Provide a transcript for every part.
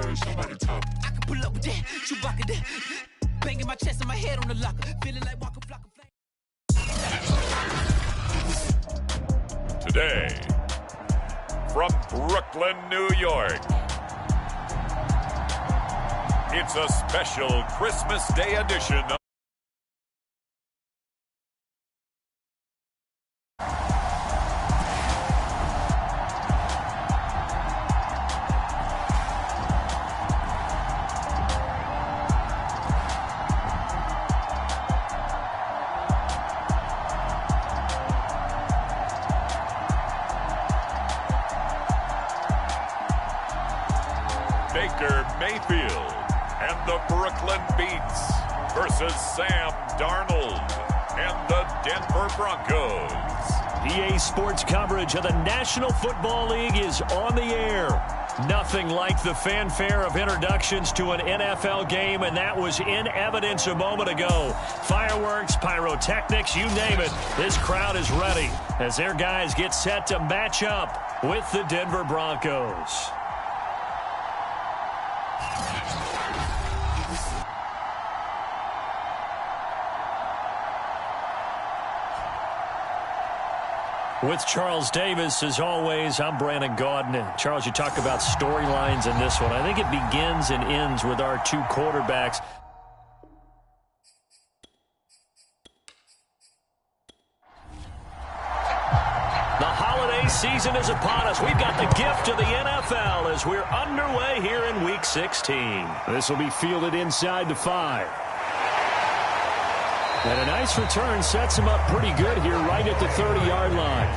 I can pull up with that, Chewbacca that. Banging my chest and my head on the locker. Feeling like Waka Flocka. Today, from Brooklyn, New York, it's a special Christmas Day edition of Baker Mayfield and the Brooklyn Beats versus Sam Darnold and the Denver Broncos. EA Sports coverage of the National Football League is on the air. Nothing like the fanfare of introductions to an NFL game, and that was in evidence a moment ago. Fireworks, pyrotechnics, you name it. This crowd is ready as their guys get set to match up with the Denver Broncos. With Charles Davis, as always, I'm Brandon Gaudin. And Charles, you talk about storylines in this one. I think it begins and ends with our two quarterbacks. The holiday season is upon us. We've got the gift of the NFL as we're underway here in Week 16. This will be fielded inside the 5. And a nice return sets him up pretty good here right at the 30-yard line.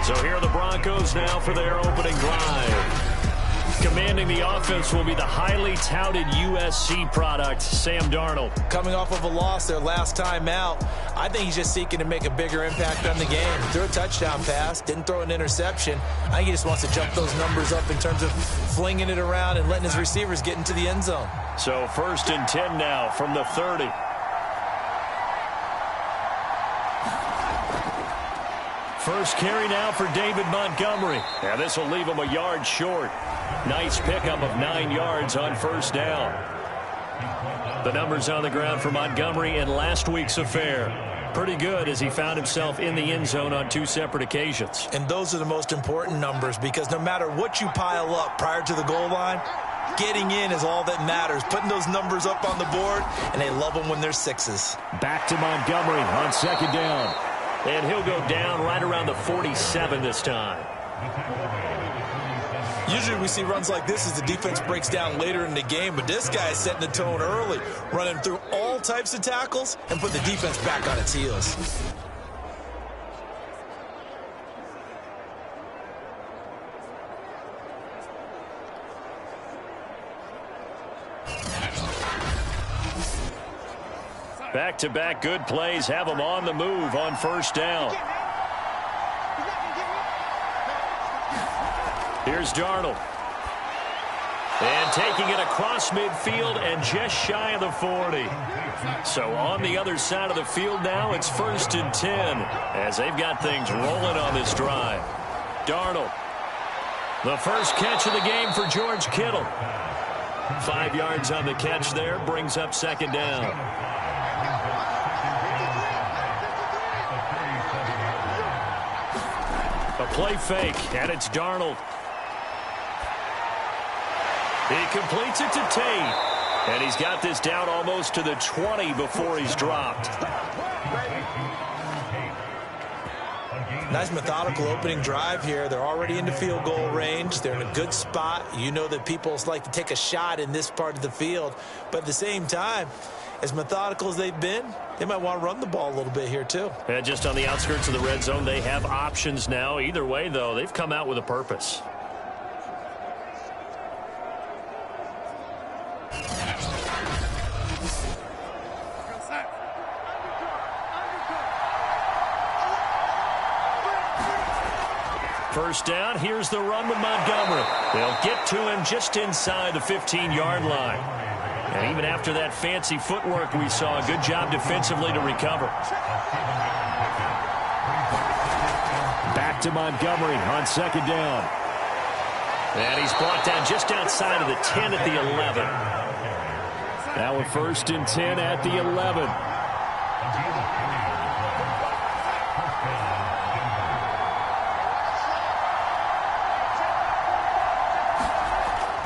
So here are the Broncos now for their opening drive. Commanding the offense will be the highly touted USC product, Sam Darnold. Coming off of a loss their last time out, I think he's just seeking to make a bigger impact on the game. He threw a touchdown pass, didn't throw an interception. I think he just wants to jump those numbers up in terms of flinging it around and letting his receivers get into the end zone. So 1st and 10 now from the 30. First carry now for David Montgomery. Yeah, this will leave him a yard short. Nice pickup of 9 yards on first down. The numbers on the ground for Montgomery in last week's affair. Pretty good as he found himself in the end zone on 2 separate occasions. And those are the most important numbers because no matter what you pile up prior to the goal line, getting in is all that matters. Putting those numbers up on the board, and they love them when they're 6s. Back to Montgomery on 2nd down. And he'll go down right around the 47 this time. Usually we see runs like this as the defense breaks down later in the game, but this guy is setting the tone early, running through all types of tackles and put the defense back on its heels. Back-to-back good plays have them on the move on first down. Here's Darnold. And taking it across midfield and just shy of the 40. So on the other side of the field now, it's 1st and 10 as they've got things rolling on this drive. Darnold. The first catch of the game for George Kittle. 5 yards on the catch there, brings up 2nd down. A play fake, and it's Darnold. He completes it to Tate. And he's got this down almost to the 20 before he's dropped. Nice methodical opening drive here. They're already into field goal range. They're in a good spot. You know that people like to take a shot in this part of the field. But at the same time, as methodical as they've been, they might want to run the ball a little bit here too. And just on the outskirts of the red zone, they have options now. Either way, though, they've come out with a purpose. First down, here's the run with Montgomery. They'll get to him just inside the 15-yard line. And even after that fancy footwork we saw, a good job defensively to recover. Back to Montgomery on 2nd down. And he's brought down just outside of the 10 at the 11. Now a 1st and 10 at the 11.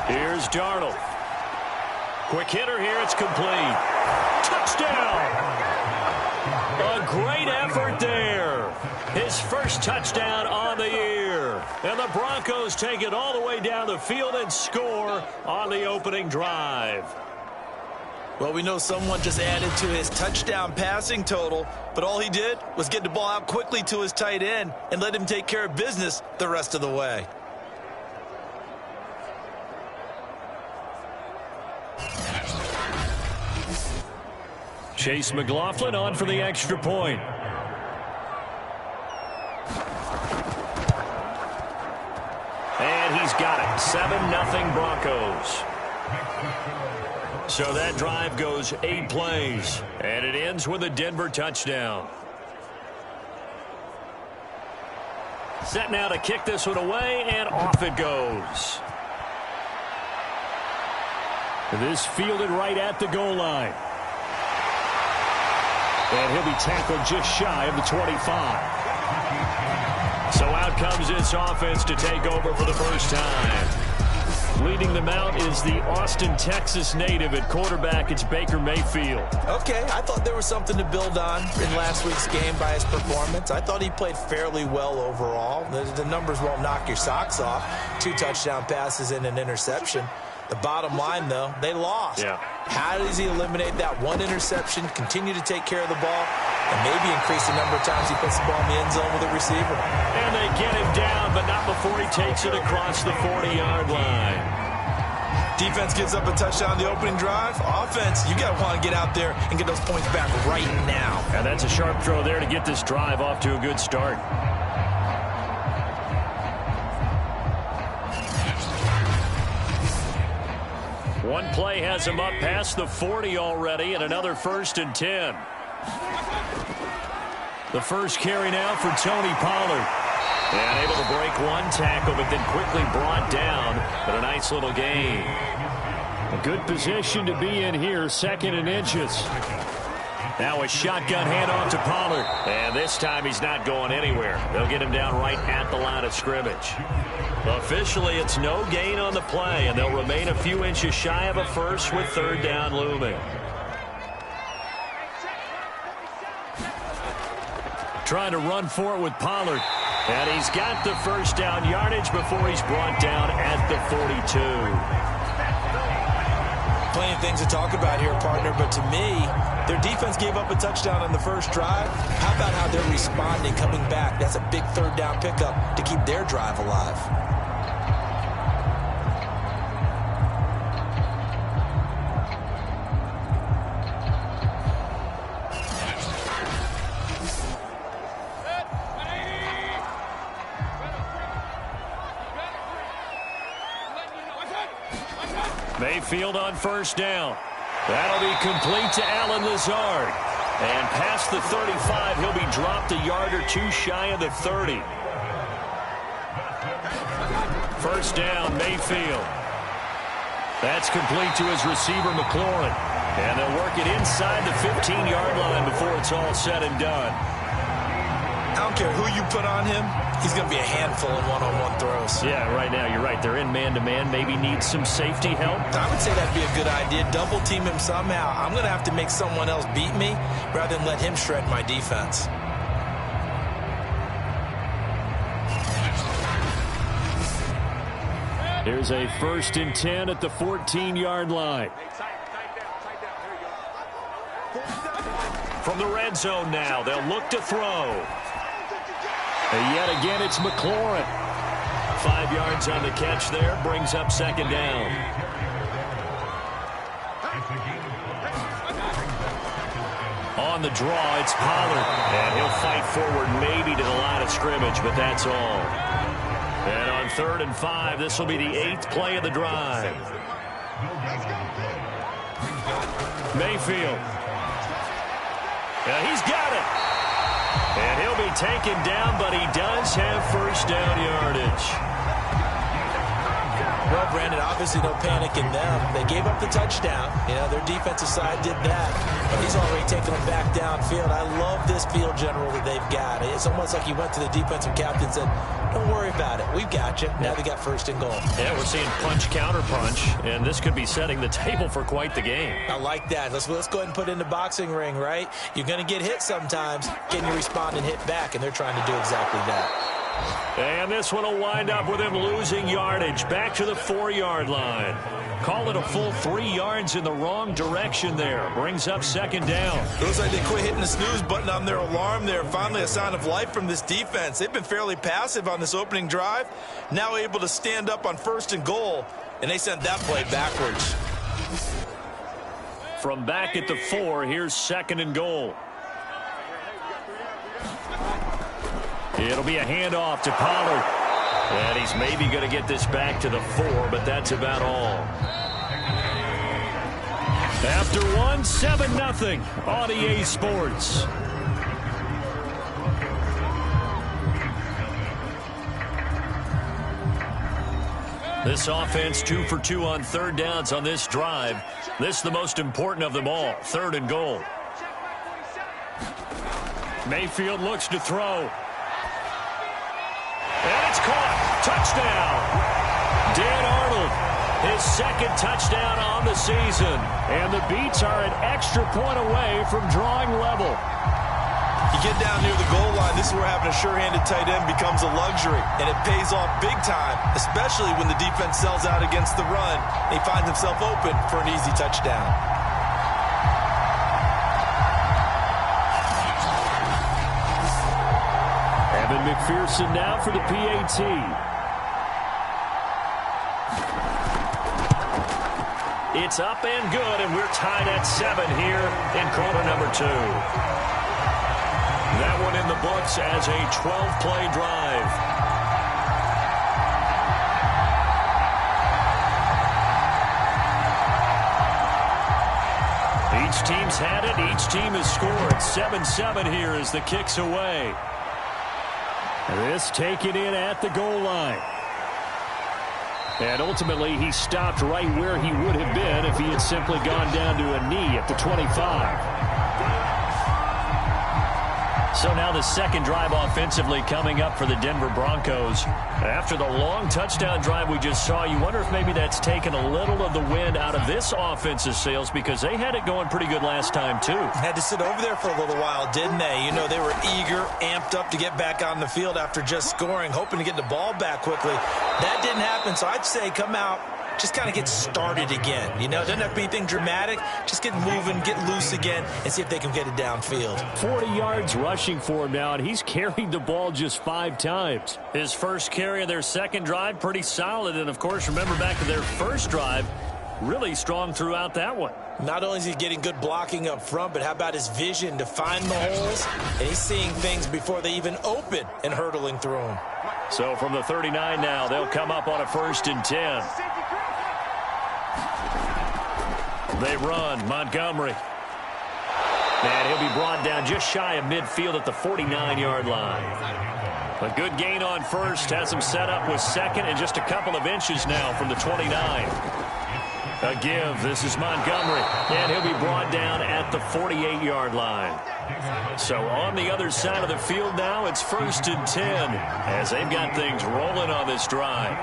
Here's Darnold. Quick hitter here. It's complete. Touchdown! A great effort there. His first touchdown on the year. And the Broncos take it all the way down the field and score on the opening drive. Well, we know someone just added to his touchdown passing total, but all he did was get the ball out quickly to his tight end and let him take care of business the rest of the way. Chase McLaughlin on for the extra point. And he's got it. 7-0 Broncos. So that drive goes 8 plays. And it ends with a Denver touchdown. Set now to kick this one away, and off it goes. This fielded right at the goal line. And he'll be tackled just shy of the 25. So out comes this offense to take over for the first time. Leading them out is the Austin, Texas native. At quarterback, it's Baker Mayfield. Okay, I thought there was something to build on in last week's game by his performance. I thought he played fairly well overall. The numbers won't knock your socks off. 2 touchdown passes and an interception. The bottom line, though, they lost. Yeah. How does he eliminate that one interception, continue to take care of the ball, and maybe increase the number of times he puts the ball in the end zone with a receiver? And they get him down, but not before he takes it across the 40-yard line. Defense gives up a touchdown on the opening drive. Offense, you got to want to get out there and get those points back right now. And that's a sharp throw there to get this drive off to a good start. One play has him up past the 40 already, and another 1st and 10. The first carry now for Tony Pollard. And able to break one tackle, but then quickly brought down. But a nice little gain. A good position to be in here, 2nd and inches. Now a shotgun handoff to Pollard. And this time he's not going anywhere. They'll get him down right at the line of scrimmage. Officially, it's no gain on the play, and they'll remain a few inches shy of a first with 3rd down looming. Trying to run for it with Pollard. And he's got the 1st down yardage before he's brought down at the 42. Plenty of things to talk about here, partner, but to me, their defense gave up a touchdown on the first drive. How about how they're responding, coming back? That's a big 3rd down pickup to keep their drive alive. Mayfield on 1st down. That'll be complete to Allen Lazard. And past the 35, he'll be dropped a yard or 2 shy of the 30. 1st down, Mayfield. That's complete to his receiver, McLaurin. And they'll work it inside the 15-yard line before it's all said and done. I don't care who you put on him, he's going to be a handful in one-on-one throws. Yeah, right now, you're right. They're in man-to-man. Maybe need some safety help. I would say that'd be a good idea. Double team him somehow. I'm going to have to make someone else beat me rather than let him shred my defense. Here's a 1st and 10 at the 14-yard line. From the red zone now, they'll look to throw. And yet again, it's McLaurin. 5 yards on the catch there, brings up 2nd down. On the draw, it's Pollard. And he'll fight forward maybe to the line of scrimmage, but that's all. And on 3rd and 5, this will be the 8th play of the drive. Mayfield. He's got it. And he'll be taken down, but he does have 1st down yardage. Well, Brandon, obviously no panic in them. They gave up the touchdown. You know, their defensive side did that. But he's already taken them back downfield. I love this field general that they've got. It's almost like he went to the defensive captain and said, don't worry about it. We've got you. Now they got first and goal. Yeah, we're seeing punch, counter punch, and this could be setting the table for quite the game. I like that. Let's go ahead and put it in the boxing ring, right? You're going to get hit sometimes. Can you respond and hit back? And they're trying to do exactly that. And this one will wind up with him losing yardage back to the 4-yard line. Call it a full 3 yards in the wrong direction there. Brings up second down. Looks like they quit hitting the snooze button on their alarm there. Finally a sign of life from this defense. They've been fairly passive on this opening drive. Now able to stand up on first and goal, and they sent that play backwards. From back at the 4, here's second and goal. It'll be a handoff to Pollard. And he's maybe going to get this back to the 4, but that's about all. After one, 7-0 on EA Sports. This offense 2 for 2 on third downs on this drive. This is the most important of them all, third and goal. Mayfield looks to throw. And it's caught. Touchdown. Dan Arnold, his second touchdown on the season. And the Beats are an extra point away from drawing level. You get down near the goal line, this is where having a sure-handed tight end becomes a luxury. And it pays off big time, especially when the defense sells out against the run. And he finds himself open for an easy touchdown. McPherson now for the PAT. It's up and good, and we're tied at 7 here in quarter number 2. That one in the books as a 12-play drive. Each team's had it. Each team has scored. 7-7 here as the kick's away. This taken in at the goal line. And ultimately, he stopped right where he would have been if he had simply gone down to a knee at the 25. So now the second drive offensively coming up for the Denver Broncos. After the long touchdown drive we just saw, you wonder if maybe that's taken a little of the wind out of this offense's sails, because they had it going pretty good last time too. Had to sit over there for a little while, didn't they? You know, they were eager, amped up to get back on the field after just scoring, hoping to get the ball back quickly. That didn't happen, so I'd say come out, just kind of get started again. You know, it doesn't have to be anything dramatic. Just get moving, get loose again, and see if they can get it downfield. 40 yards rushing for him now, and he's carried the ball just 5 times. His first carry of their second drive, pretty solid. And, of course, remember back to their first drive, really strong throughout that one. Not only is he getting good blocking up front, but how about his vision to find the holes? And he's seeing things before they even open and hurdling through them. So from the 39 now, they'll come up on a 1st and 10. They run. Montgomery. And he'll be brought down just shy of midfield at the 49-yard line. A good gain on first. Has him set up with second and just a couple of inches now from the 29. A give. This is Montgomery. And he'll be brought down at the 48-yard line. So on the other side of the field now, it's 1st and 10 as they've got things rolling on this drive.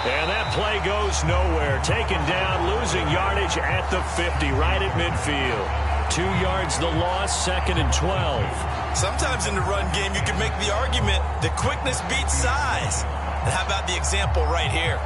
And that play goes nowhere. Taken down, losing yardage at the 50, right at midfield. 2 yards the loss, 2nd and 12. Sometimes in the run game, you can make the argument that quickness beats size. And how about the example right here?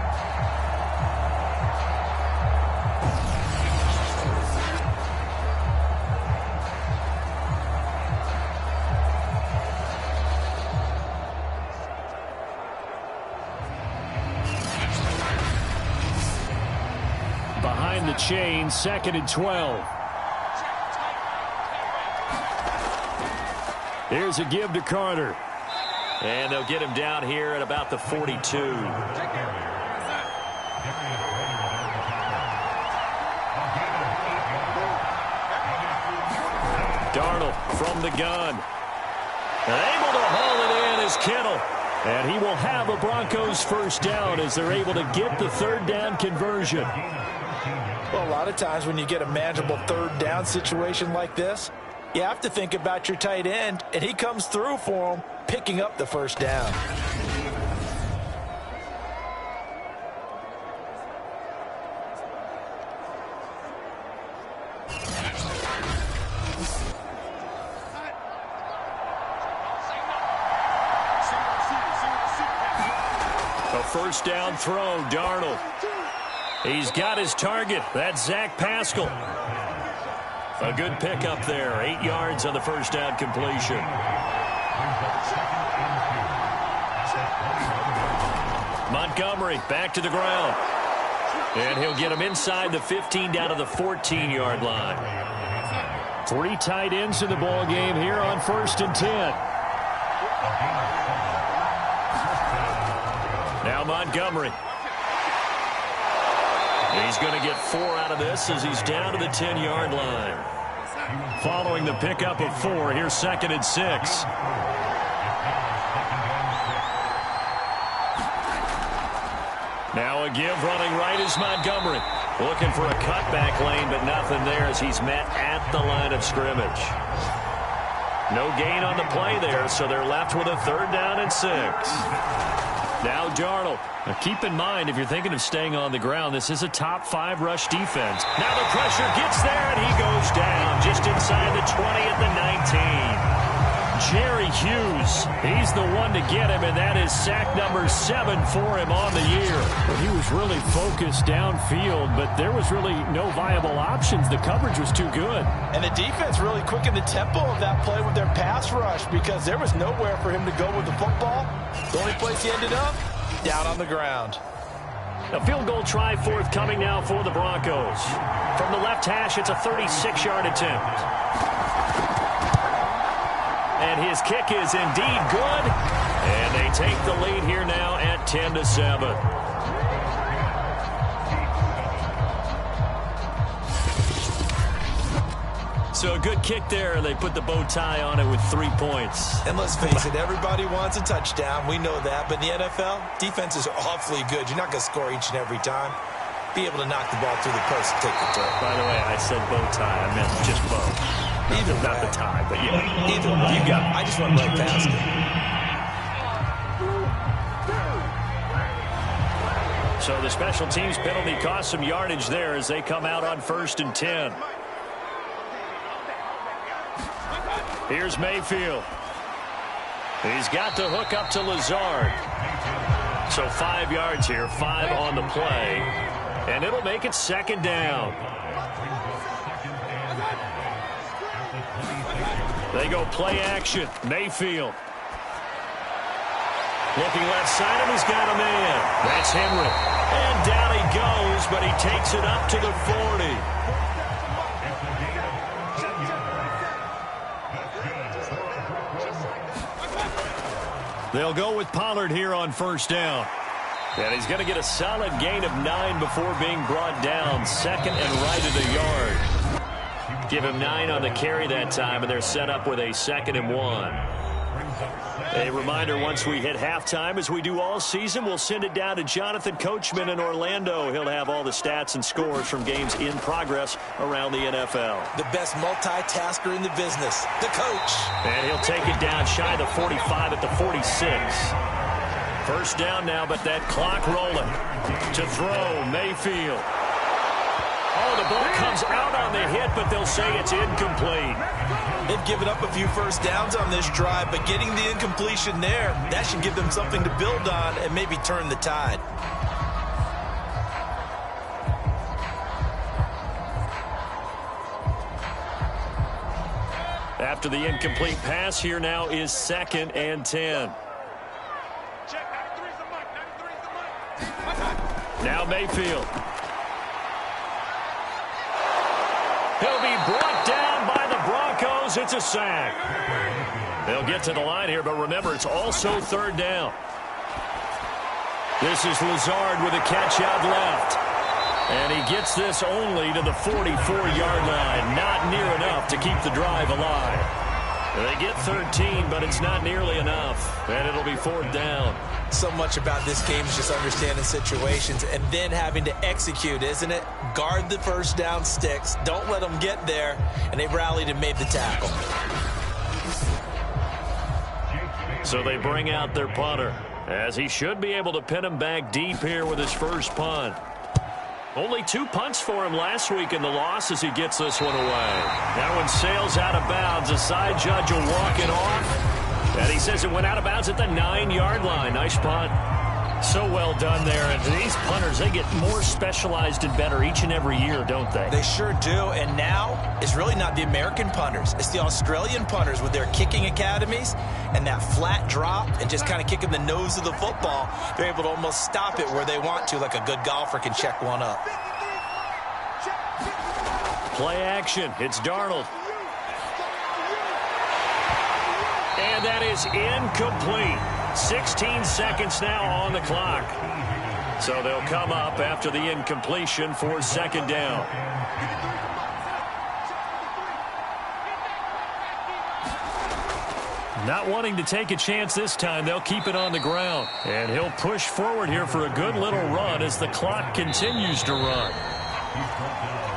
Behind the chain, 2nd and 12. Here's a give to Carter. And they'll get him down here at about the 42. Darnold from the gun. And able to haul it in is Kittle. And he will have a Broncos first down as they're able to get the third down conversion. Well, a lot of times when you get a manageable third down situation like this, you have to think about your tight end, and he comes through for him, picking up the first down. A first down throw, Darnold. He's got his target. That's Zach Pascal. A good pickup there. 8 yards on the first down completion. Montgomery back to the ground. And he'll get him inside the 15 down to the 14-yard line. 3 tight ends in the ball game here on 1st and 10. Now Montgomery. He's going to get 4 out of this as he's down to the 10-yard line. Following the pickup of 4, here's 2nd and 6. Now a give running right is Montgomery. Looking for a cutback lane, but nothing there as he's met at the line of scrimmage. No gain on the play there, so they're left with a 3rd down and 6. Now Darnold. Now keep in mind, if you're thinking of staying on the ground, this is a top 5 rush defense. Now the pressure gets there, and he goes down just inside the 20 at the 19. Jerry Hughes, he's the one to get him, and that is sack number 7 for him on the year. Well, he was really focused downfield, but there was really no viable options. The coverage was too good. And the defense really quickened the tempo of that play with their pass rush because there was nowhere for him to go with the football. The only place he ended up, down on the ground. A field goal try forthcoming now for the Broncos. From the left hash, it's a 36-yard attempt. And his kick is indeed good. And they take the lead here now at 10-7. So a good kick there. They put the bow tie on it with 3 points. And let's face it, everybody wants a touchdown. We know that. But in the NFL, defenses are awfully good. You're not going to score each and every time. Be able to knock the ball through the post and take the throw. By the way, I said bow tie. I meant just bow. Either not the tie, but yeah. Either way. You got it. I just went right past it. So the special teams penalty cost some yardage there as they come out on 1st and 10. Here's Mayfield. He's got the hook up to Lazard. So 5 yards here, 5 on the play. And it'll make it 2nd down. They go play action. Mayfield. Looking left side, and he's got a man. That's Henry. And down he goes, but he takes it up to the 40. They'll go with Pollard here on 1st down. And he's going to get a solid gain of 9 before being brought down. 2nd and right at a yard. Give him 9 on the carry that time, and they're set up with a 2nd and 1. A reminder, once we hit halftime, as we do all season, we'll send it down to Jonathan Coachman in Orlando. He'll have all the stats and scores from games in progress around the NFL. The best multitasker in the business, the coach. And he'll take it down shy of the 45 at the 46. First down now, but that clock rolling. To throw, Mayfield. Oh, the ball comes out on the hit, but they'll say it's incomplete. They've given up a few first downs on this drive, but getting the incompletion there, that should give them something to build on and maybe turn the tide. After the incomplete pass, here now is 2nd and 10. Now Mayfield. He'll be brought down by the Broncos. It's a sack. They'll get to the line here, but remember, it's also 3rd down. This is Lazard with a catch out left. And he gets this only to the 44-yard line. Not near enough to keep the drive alive. They get 13, but it's not nearly enough, and it'll be 4th down. So much about this game is just understanding situations and then having to execute, isn't it? Guard the first down sticks. Don't let them get there, and they rallied and made the tackle. So they bring out their punter, as he should be able to pin him back deep here with his first punt. Only 2 punts for him last week in the loss as he gets this one away. That one sails out of bounds. A side judge will walk it off. And he says it went out of bounds at the 9-yard line. Nice punt. So well done there. And these punters, they get more specialized and better each and every year, don't they? They sure do. And now it's really not the American punters. It's the Australian punters with their kicking academies and that flat drop and just kind of kicking the nose of the football. They're able to almost stop it where they want to, like a good golfer can check one up. Play action. It's Darnold. And that is incomplete. 16 seconds now on the clock. So they'll come up after the incompletion for 2nd down. Not wanting to take a chance this time, they'll keep it on the ground. And he'll push forward here for a good little run as the clock continues to run.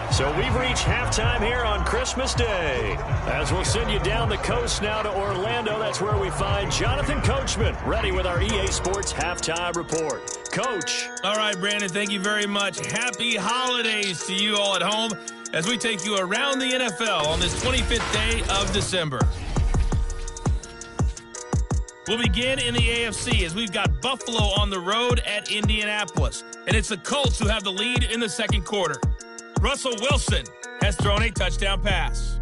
So we've reached halftime here on Christmas Day. As we'll send you down the coast now to Orlando, that's where we find Jonathan Coachman, ready with our EA Sports Halftime Report. Coach. All right, Brandon, thank you very much. Happy holidays to you all at home as we take you around the NFL on this 25th day of December. We'll begin in the AFC as we've got Buffalo on the road at Indianapolis. And it's the Colts who have the lead in the second quarter. Russell Wilson has thrown a touchdown pass.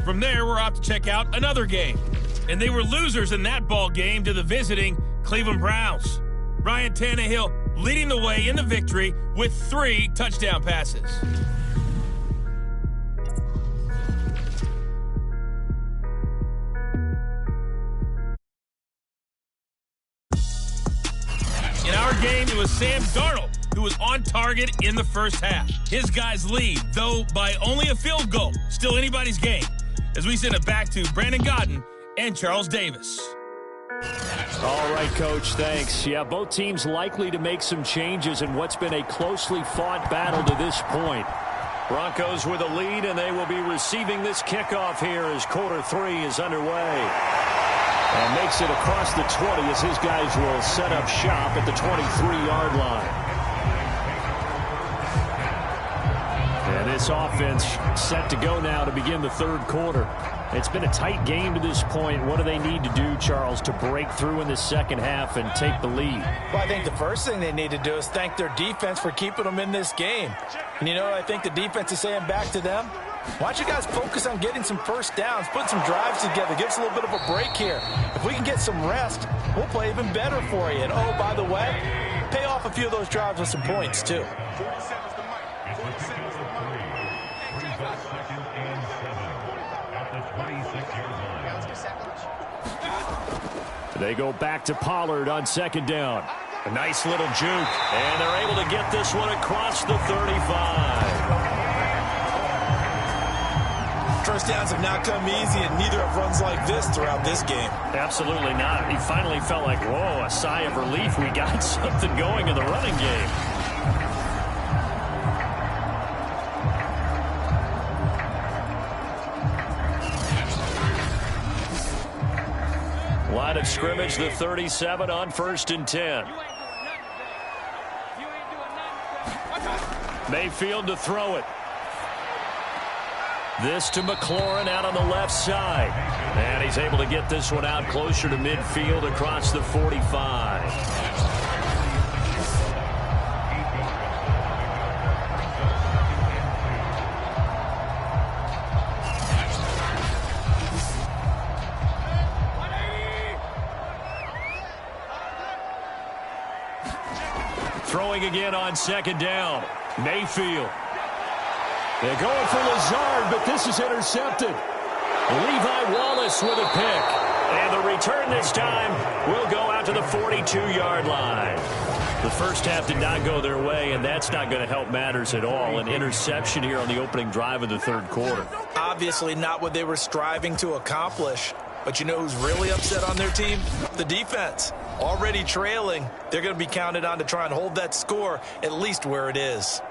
From there, we're off to check out another game. And they were losers in that ball game to the visiting Cleveland Browns. Ryan Tannehill leading the way in the victory with 3 touchdown passes. In our game, it was Sam Darnold who was on target in the first half. His guys lead, though by only a field goal. Still anybody's game. As we send it back to Brandon Godden and Charles Davis. All right, Coach, thanks. Yeah, both teams likely to make some changes in what's been a closely fought battle to this point. Broncos with a lead, and they will be receiving this kickoff here as quarter 3 is underway. And makes it across the 20 as his guys will set up shop at the 23-yard line. And this offense set to go now to begin the third quarter. It's been a tight game to this point. What do they need to do, Charles, to break through in the second half and take the lead? Well, I think the first thing they need to do is thank their defense for keeping them in this game. And you know what I think the defense is saying back to them? Why don't you guys focus on getting some first downs, put some drives together, give us a little bit of a break here. If we can get some rest, we'll play even better for you. And, oh, by the way, pay off a few of those drives with some points, too. They go back to Pollard on 2nd down. A nice little juke, and they're able to get this one across the 35. First downs have not come easy, and neither have runs like this throughout this game. Absolutely not. He finally felt like, whoa, a sigh of relief. We got something going in the running game. Line of scrimmage, the 37 on 1st and 10. Mayfield to throw it. This to McLaurin out on the left side. And he's able to get this one out closer to midfield across the 45. Throwing again on 2nd down. Mayfield. They're going for Lazard, but this is intercepted. Levi Wallace with a pick. And the return this time will go out to the 42-yard line. The first half did not go their way, and that's not going to help matters at all. An interception here on the opening drive of the third quarter. Obviously not what they were striving to accomplish. But you know who's really upset on their team? The defense. Already trailing. They're going to be counted on to try and hold that score at least where it is.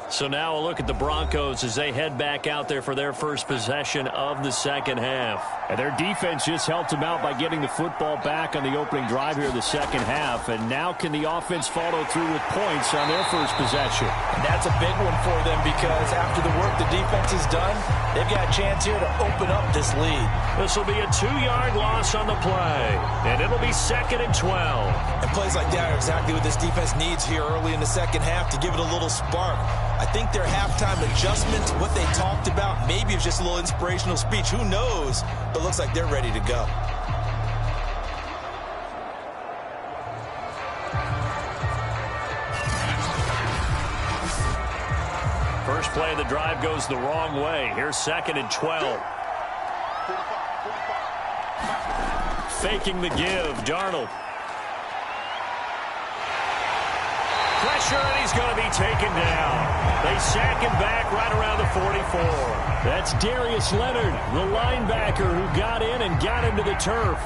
So now a look at the Broncos as they head back out there for their first possession of the second half. And their defense just helped them out by getting the football back on the opening drive here of the second half. And now can the offense follow through with points on their first possession? And that's a big one for them because after the work the defense has done, they've got a chance here to open up this lead. This will be a 2-yard loss on the play. And it'll be 2nd and 12. And plays like that are exactly what this defense needs here early in the second half to give it a little spark. I think their halftime adjustment, what they talked about, maybe it's just a little inspirational speech. Who knows? But it looks like they're ready to go. First play of the drive goes the wrong way. Here's 2nd and 12. Faking the give, Darnold. Pressure, and he's going to be taken down. They sack him back right around the 44. That's Darius Leonard, the linebacker who got in and got into the turf.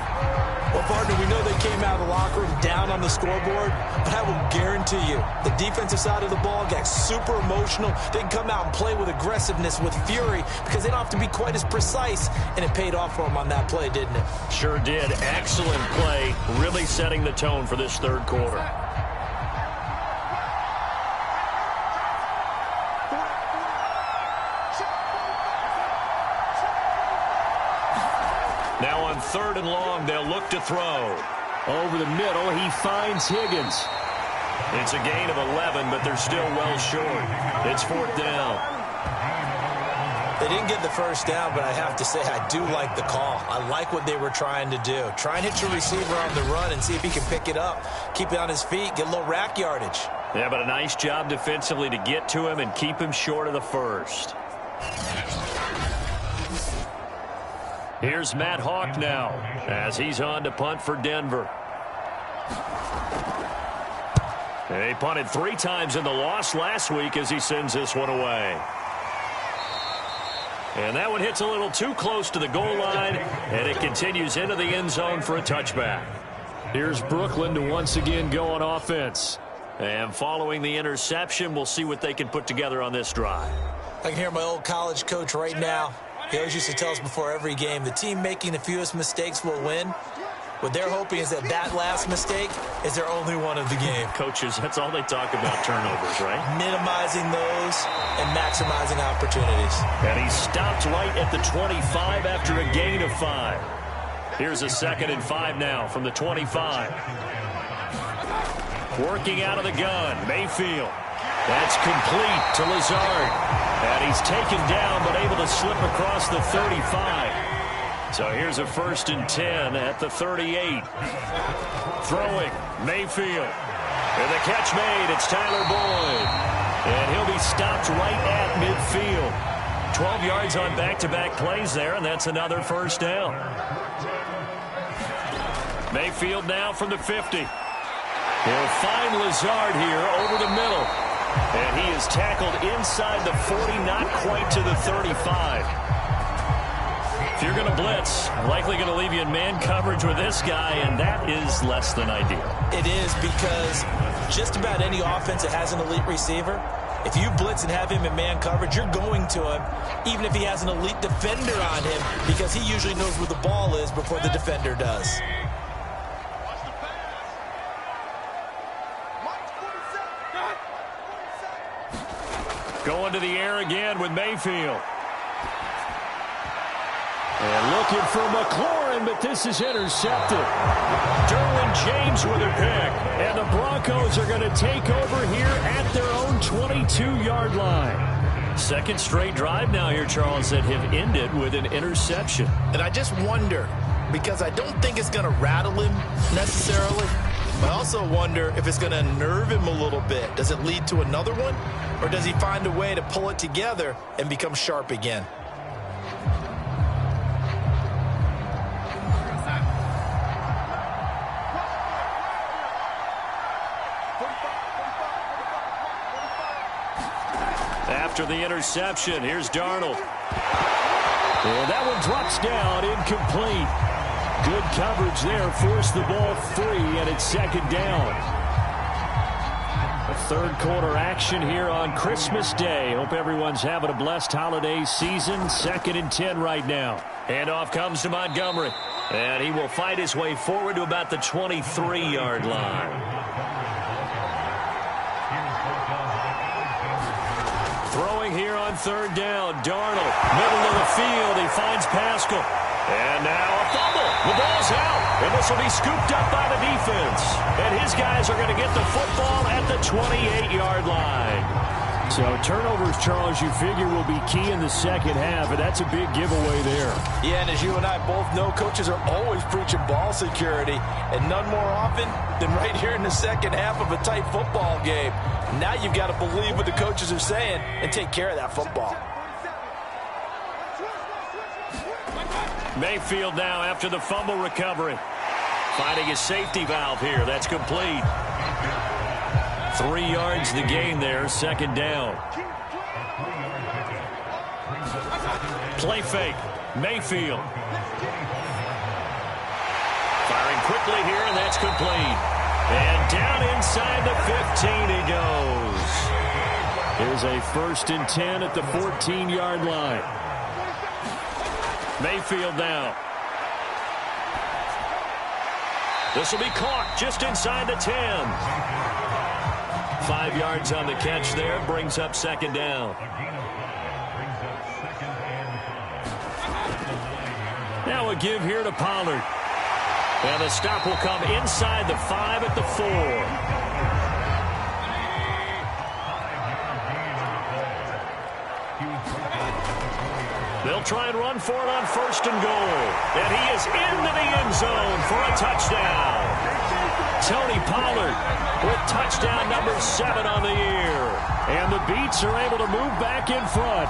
Well, partner, we know they came out of the locker room down on the scoreboard, but I will guarantee you the defensive side of the ball got super emotional. They can come out and play with aggressiveness, with fury, because they don't have to be quite as precise, and it paid off for them on that play, didn't it? Sure did. Excellent play, really setting the tone for this third quarter. Now on 3rd and long, they'll look to throw. Over the middle, he finds Higgins. It's a gain of 11, but they're still well short. It's 4th down. They didn't get the first down, but I have to say I do like the call. I like what they were trying to do. Try and hit your receiver on the run and see if he can pick it up. Keep it on his feet, get a little rack yardage. Yeah, but a nice job defensively to get to him and keep him short of the first. Here's Matt Hawk now as he's on to punt for Denver. He punted 3 times in the loss last week as he sends this one away. And that one hits a little too close to the goal line, and it continues into the end zone for a touchback. Here's Brooklyn to once again go on offense. And following the interception, we'll see what they can put together on this drive. I can hear my old college coach right now. He always used to tell us before every game, the team making the fewest mistakes will win. What they're hoping is that last mistake is their only one of the game. Coaches, that's all they talk about, turnovers, right? Minimizing those and maximizing opportunities. And he stopped right at the 25 after a gain of 5. Here's a 2nd and 5 now from the 25. Working out of the gun, Mayfield. That's complete to Lazard. And he's taken down but able to slip across the 35. So here's a 1st and 10 at the 38. Throwing, Mayfield. And the catch made, it's Tyler Boyd. And he'll be stopped right at midfield. 12 yards on back-to-back plays there, and that's another 1st down. Mayfield now from the 50. He'll find Lazard here over the middle. And he is tackled inside the 40, not quite to the 35. If you're going to blitz, likely going to leave you in man coverage with this guy, and that is less than ideal. It is, because just about any offense that has an elite receiver, if you blitz and have him in man coverage, you're going to him, even if he has an elite defender on him, because he usually knows where the ball is before the defender does. Going to the air again with Mayfield. And looking for McLaurin, but this is intercepted. Derwin James with a pick. And the Broncos are going to take over here at their own 22-yard line. Second straight drive now here, Charles, that have ended with an interception. And I just wonder, because I don't think it's going to rattle him necessarily, but I also wonder if it's going to nerve him a little bit. Does it lead to another one? Or does he find a way to pull it together and become sharp again? After the interception, here's Darnold. And that one drops down, incomplete. Good coverage there, forced the ball free, and it's second down. A third quarter action here on Christmas Day. Hope everyone's having a blessed holiday season. 2nd and 10 right now. Handoff comes to Montgomery. And he will fight his way forward to about the 23-yard line. Throwing here on 3rd down. Darnold, middle of the field. He finds Pascal. And now a fumble. The ball's out. And this will be scooped up by the defense. And his guys are going to get the football at the 28-yard line. So turnovers, Charles, you figure will be key in the second half, and that's a big giveaway there. Yeah, and as you and I both know, coaches are always preaching ball security, and none more often than right here in the second half of a tight football game. Now you've got to believe what the coaches are saying and take care of that football. Mayfield now after the fumble recovery. Finding a safety valve here. That's complete. 3 yards the gain there, 2nd down. Play fake. Mayfield. Firing quickly here, and that's complete. And down inside the 15 he goes. Here's a 1st and 10 at the 14-yard line. Mayfield now. This will be caught just inside the 10. 5 yards on the catch there, brings up 2nd down. Now a give here to Pollard. And the stop will come inside the 5 at the 4. They'll try and run for it on 1st and goal. And he is into the end zone for a touchdown. Tony Pollard with touchdown number 7 on the year. And the Beats are able to move back in front.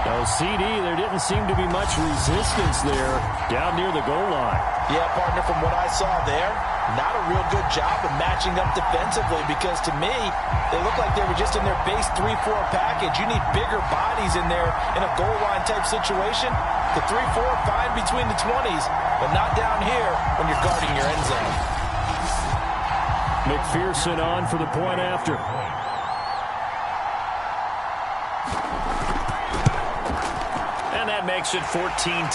No, CD, there didn't seem to be much resistance there down near the goal line. Yeah, partner, from what I saw there, not a real good job of matching up defensively, because to me, they look like they were just in their base 3-4 package. You need bigger bodies in there in a goal line type situation. The 3-4 fine between the 20s, but not down here when you're guarding your end zone. McPherson on for the point after. And that makes it 14-10.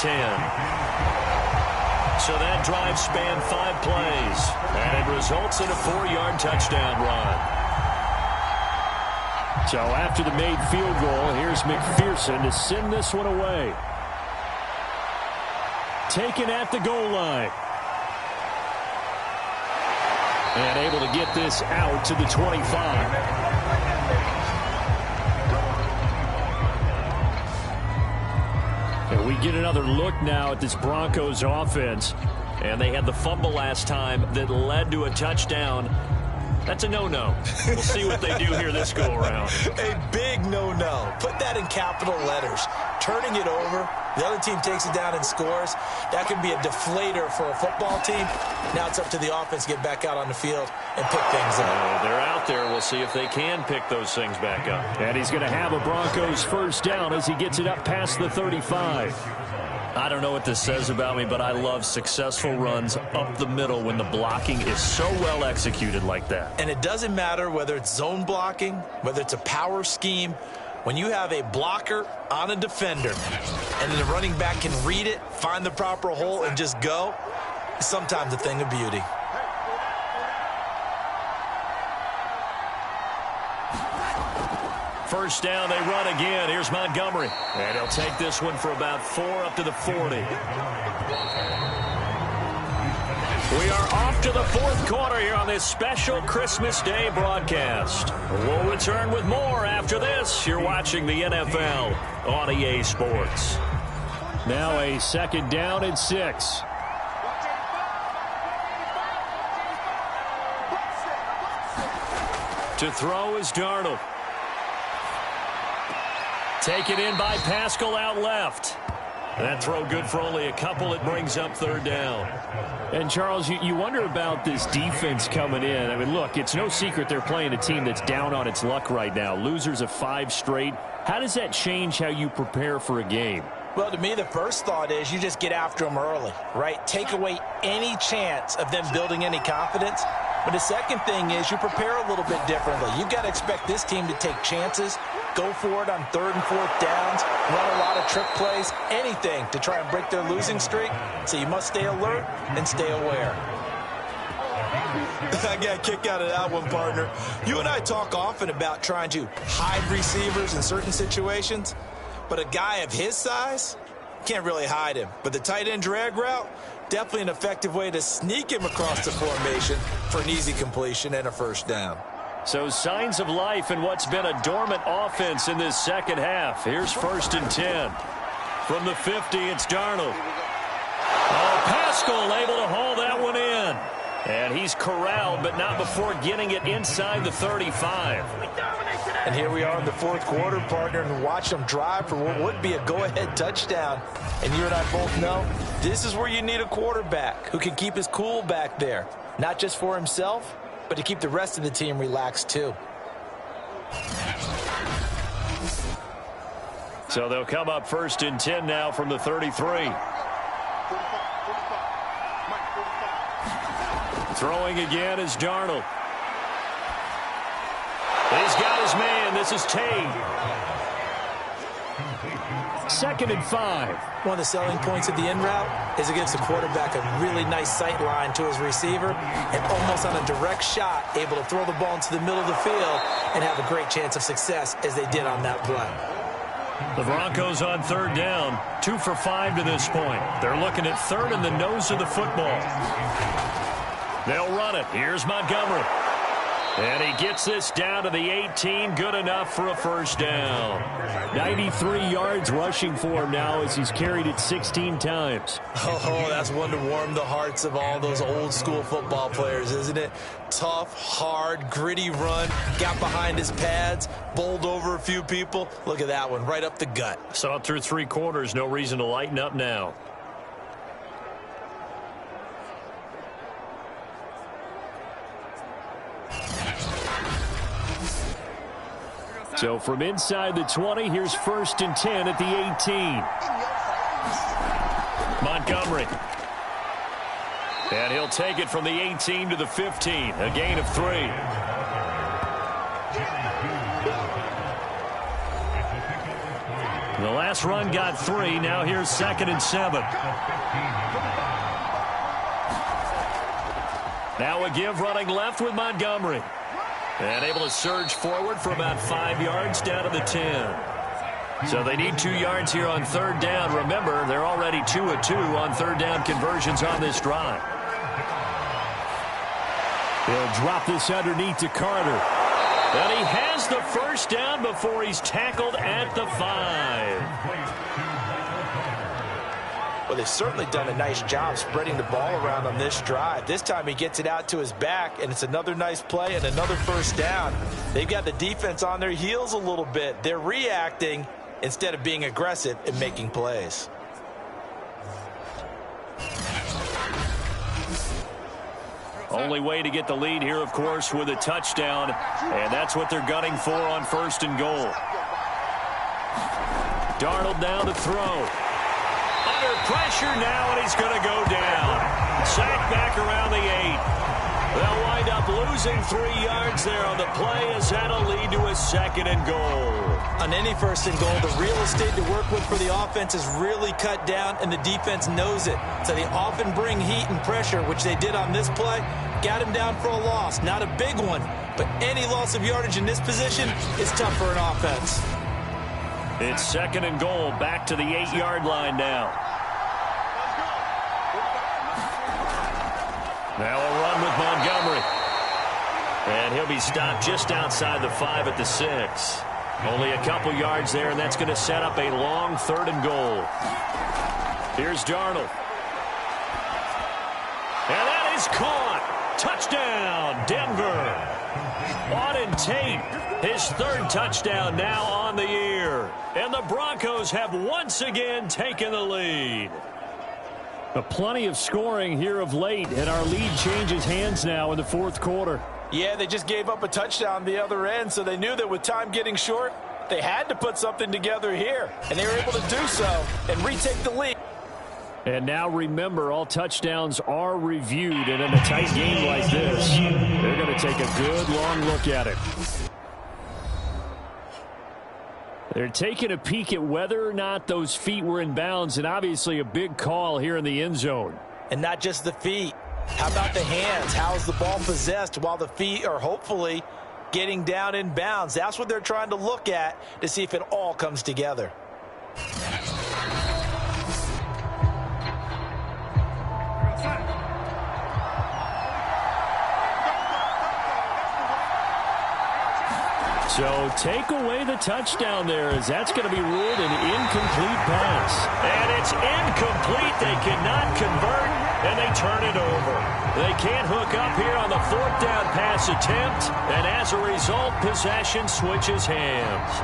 So that drive spanned 5 plays, and it results in a 4-yard touchdown run. So after the made field goal, here's McPherson to send this one away. Taken at the goal line. And able to get this out to the 25. And we get another look now at this Broncos offense. And they had the fumble last time that led to a touchdown. That's a no-no. We'll see what they do here this go-around. A big no-no. Put that in capital letters. Turning it over, the other team takes it down and scores. That can be a deflator for a football team. Now it's up to the offense to get back out on the field and pick things up. They're out there. We'll see if they can pick those things back up. And he's going to have a Broncos 1st down as he gets it up past the 35. I don't know what this says about me, but I love successful runs up the middle when the blocking is so well executed like that. And it doesn't matter whether it's zone blocking, whether it's a power scheme. When you have a blocker on a defender and the running back can read it, find the proper hole, and just go, it's sometimes a thing of beauty. First down, they run again. Here's Montgomery. And he'll take this one for about 4 up to the 40. We are off to the 4th quarter here on this special Christmas Day broadcast. We'll return with more after this. You're watching the NFL on EA Sports. Now a 2nd down and 6. To throw is Darnold. Taken in by Pascal out left. That throw good for only a couple. It brings up third down. And, Charles, you wonder about this defense coming in. I mean, look, it's no secret they're playing a team that's down on its luck right now. Losers of 5 straight. How does that change how you prepare for a game? Well, to me, the first thought is you just get after them early, right? Take away any chance of them building any confidence. But the second thing is you prepare a little bit differently. You've got to expect this team to take chances, go for it on 3rd and 4th downs, run a lot of trick plays, anything to try and break their losing streak. So you must stay alert and stay aware. I got a kick out of that one, partner. You and I talk often about trying to hide receivers in certain situations, but a guy of his size can't really hide him. But the tight end drag route, definitely an effective way to sneak him across the formation for an easy completion and a first down. So signs of life in what's been a dormant offense in this second half. Here's 1st and 10. From the 50, it's Darnold. Oh, Pascal able to haul that one in. And he's corralled, but not before getting it inside the 35. And here we are in the 4th quarter, partner, and watch them drive for what would be a go-ahead touchdown. And you and I both know this is where you need a quarterback who can keep his cool back there, not just for himself, but to keep the rest of the team relaxed too. So they'll come up 1st and 10 now from the 33. Throwing again is Darnold. He's got his man. This is Tate. 2nd and 5. One of the selling points of the in route is it gives the quarterback a really nice sight line to his receiver and almost on a direct shot able to throw the ball into the middle of the field and have a great chance of success as they did on that play. The Broncos on 3rd down, 2 for 5 to this point. They're looking at 3rd in the nose of the football. They'll run it. Here's Montgomery. And he gets this down to the 18. Good enough for a first down. 93 yards rushing for him now as he's carried it 16 times. Oh, that's one to warm the hearts of all those old school football players, isn't it? Tough, hard, gritty run. Got behind his pads, bowled over a few people. Look at that one, right up the gut. Saw it through 3 quarters. No reason to lighten up now. So from inside the 20, here's 1st and 10 at the 18. Montgomery. And he'll take it from the 18 to the 15. A gain of 3. The last run got 3. Now here's 2nd and 7. Now a give running left with Montgomery. And able to surge forward for about 5 yards down to the 10. So they need 2 yards here on 3rd down. Remember, they're already 2 of 2 on 3rd down conversions on this drive. He'll drop this underneath to Carter. And he has the first down before he's tackled at the 5. Well, they've certainly done a nice job spreading the ball around on this drive. This time he gets it out to his back, and it's another nice play and another first down. They've got the defense on their heels a little bit. They're reacting instead of being aggressive and making plays. Only way to get the lead here, of course, with a touchdown, and that's what they're gunning for on 1st and goal. Darnold down to throw. Under pressure now, and he's going to go down. Sacked back around the 8. They'll wind up losing 3 yards there on the play as that'll lead to a 2nd and goal. On any 1st and goal, the real estate to work with for the offense is really cut down, and the defense knows it. So they often bring heat and pressure, which they did on this play. Got him down for a loss. Not a big one, but any loss of yardage in this position is tough for an offense. It's 2nd and goal, back to the 8-yard line now. Now a run with Montgomery. And he'll be stopped just outside the 5 at the 6. Only a couple yards there, and that's going to set up a long 3rd and goal. Here's Darnold. And that is caught. Touchdown, Denver. Auden Tate, his third touchdown now on the year. And the Broncos have once again taken the lead. Plenty of scoring here of late, and our lead changes hands now in the fourth quarter. Yeah, they just gave up a touchdown the other end, so they knew that with time getting short, they had to put something together here, and they were able to do so and retake the lead. And now remember, all touchdowns are reviewed, and in a tight game like this, they're going to take a good long look at it. They're taking a peek at whether or not those feet were in bounds, and obviously a big call here in the end zone. And not just the feet. How about the hands? How's the ball possessed while the feet are hopefully getting down in bounds? That's what they're trying to look at to see if it all comes together. So take away the touchdown there, as that's going to be ruled an incomplete pass. And it's incomplete. They cannot convert, and they turn it over. They can't hook up here on the fourth down pass attempt, and as a result, possession switches hands.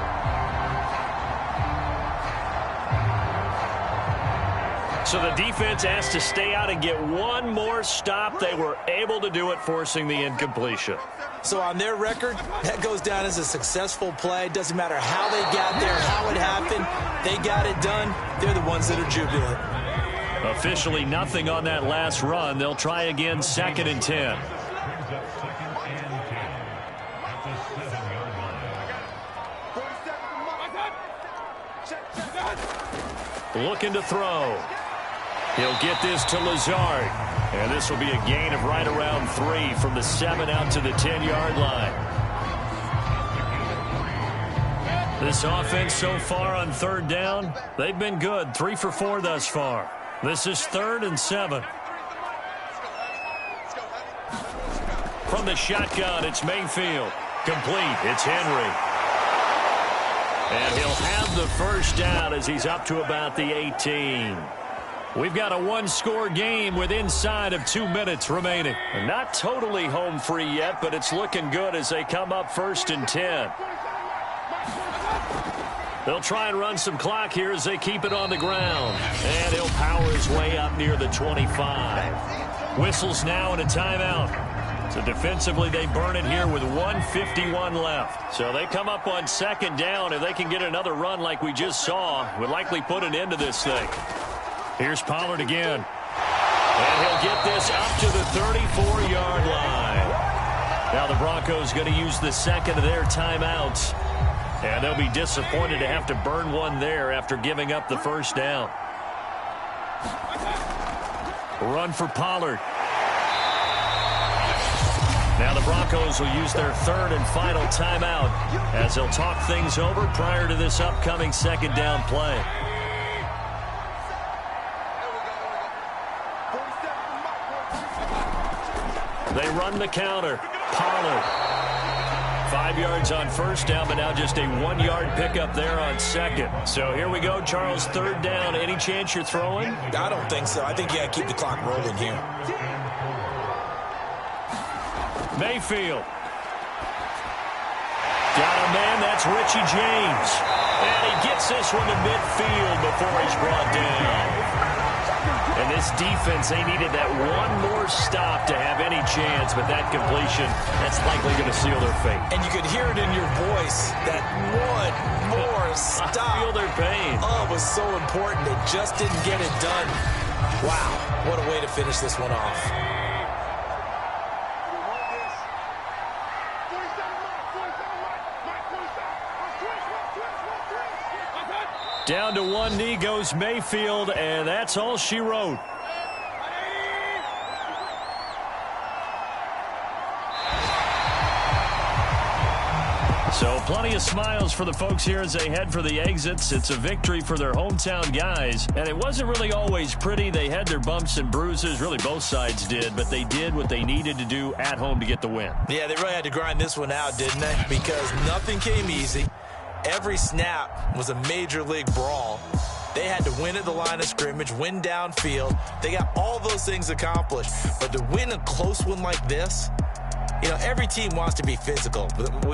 So the defense has to stay out and get one more stop. They were able to do it, forcing the incompletion. So on their record, that goes down as a successful play. Doesn't matter how they got there, how it happened. They got it done. They're the ones that are jubilant. Officially nothing on that last run. They'll try again, 2nd and 10. Looking to throw. He'll get this to Lazard. And this will be a gain of right around 3 from the 7 out to the 10-yard line. This offense so far on third down, they've been good. 3 for 4 thus far. This is 3rd and 7. From the shotgun, it's Mayfield. Complete. It's Henry. And he'll have the first down as he's up to about the 18. We've got a one-score game with inside of 2 minutes remaining. And not totally home free yet, but it's looking good as they come up 1st and 10. They'll try and run some clock here as they keep it on the ground. And he'll power his way up near the 25. Whistles now and a timeout. So defensively, they burn it here with 1:51 left. So they come up on 2nd down. If they can get another run like we just saw, would likely put an end to this thing. Here's Pollard again. And he'll get this up to the 34-yard line. Now the Broncos going to use the 2nd of their timeouts. And they'll be disappointed to have to burn one there after giving up the first down. Run for Pollard. Now the Broncos will use their 3rd and final timeout as they'll talk things over prior to this upcoming 2nd down play. They run the counter. Pollard. 5 yards on first down, but now just a 1-yard pickup there on 2nd. So here we go, Charles, 3rd down. Any chance you're throwing? I don't think so. I think you got to keep the clock rolling here. Mayfield. Got a man, that's Richie James. And he gets this one to midfield before he's brought down. And this defense, they needed that one more stop to have any chance, but that completion, that's likely going to seal their fate. And you could hear it in your voice, that one more stop. I feel their pain. Oh, it was so important. They just didn't get it done. Wow, what a way to finish this one off. Down to one knee goes Mayfield, and that's all she wrote. So plenty of smiles for the folks here as they head for the exits. It's a victory for their hometown guys, and it wasn't really always pretty. They had their bumps and bruises. Really, both sides did, but they did what they needed to do at home to get the win. Yeah, they really had to grind this one out, didn't they? Because nothing came easy. Every snap was a major league brawl. They had to win at the line of scrimmage, win downfield. They got all those things accomplished. But to win a close one like this, You know, every team wants to be physical.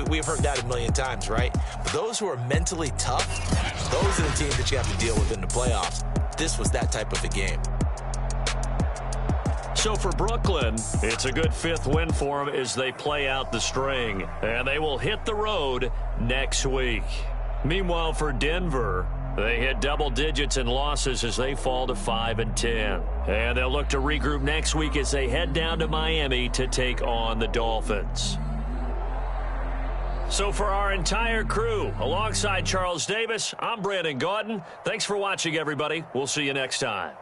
We've heard that a million times, right? But those who are mentally tough, those are the teams that you have to deal with in the playoffs. This was that type of a game. So for Brooklyn, it's a good fifth win for them as they play out the string. And they will hit the road next week. Meanwhile, for Denver, they hit double digits in losses as they fall to 5-10. And they'll look to regroup next week as they head down to Miami to take on the Dolphins. So for our entire crew, alongside Charles Davis, I'm Brandon Gaudin. Thanks for watching, everybody. We'll see you next time.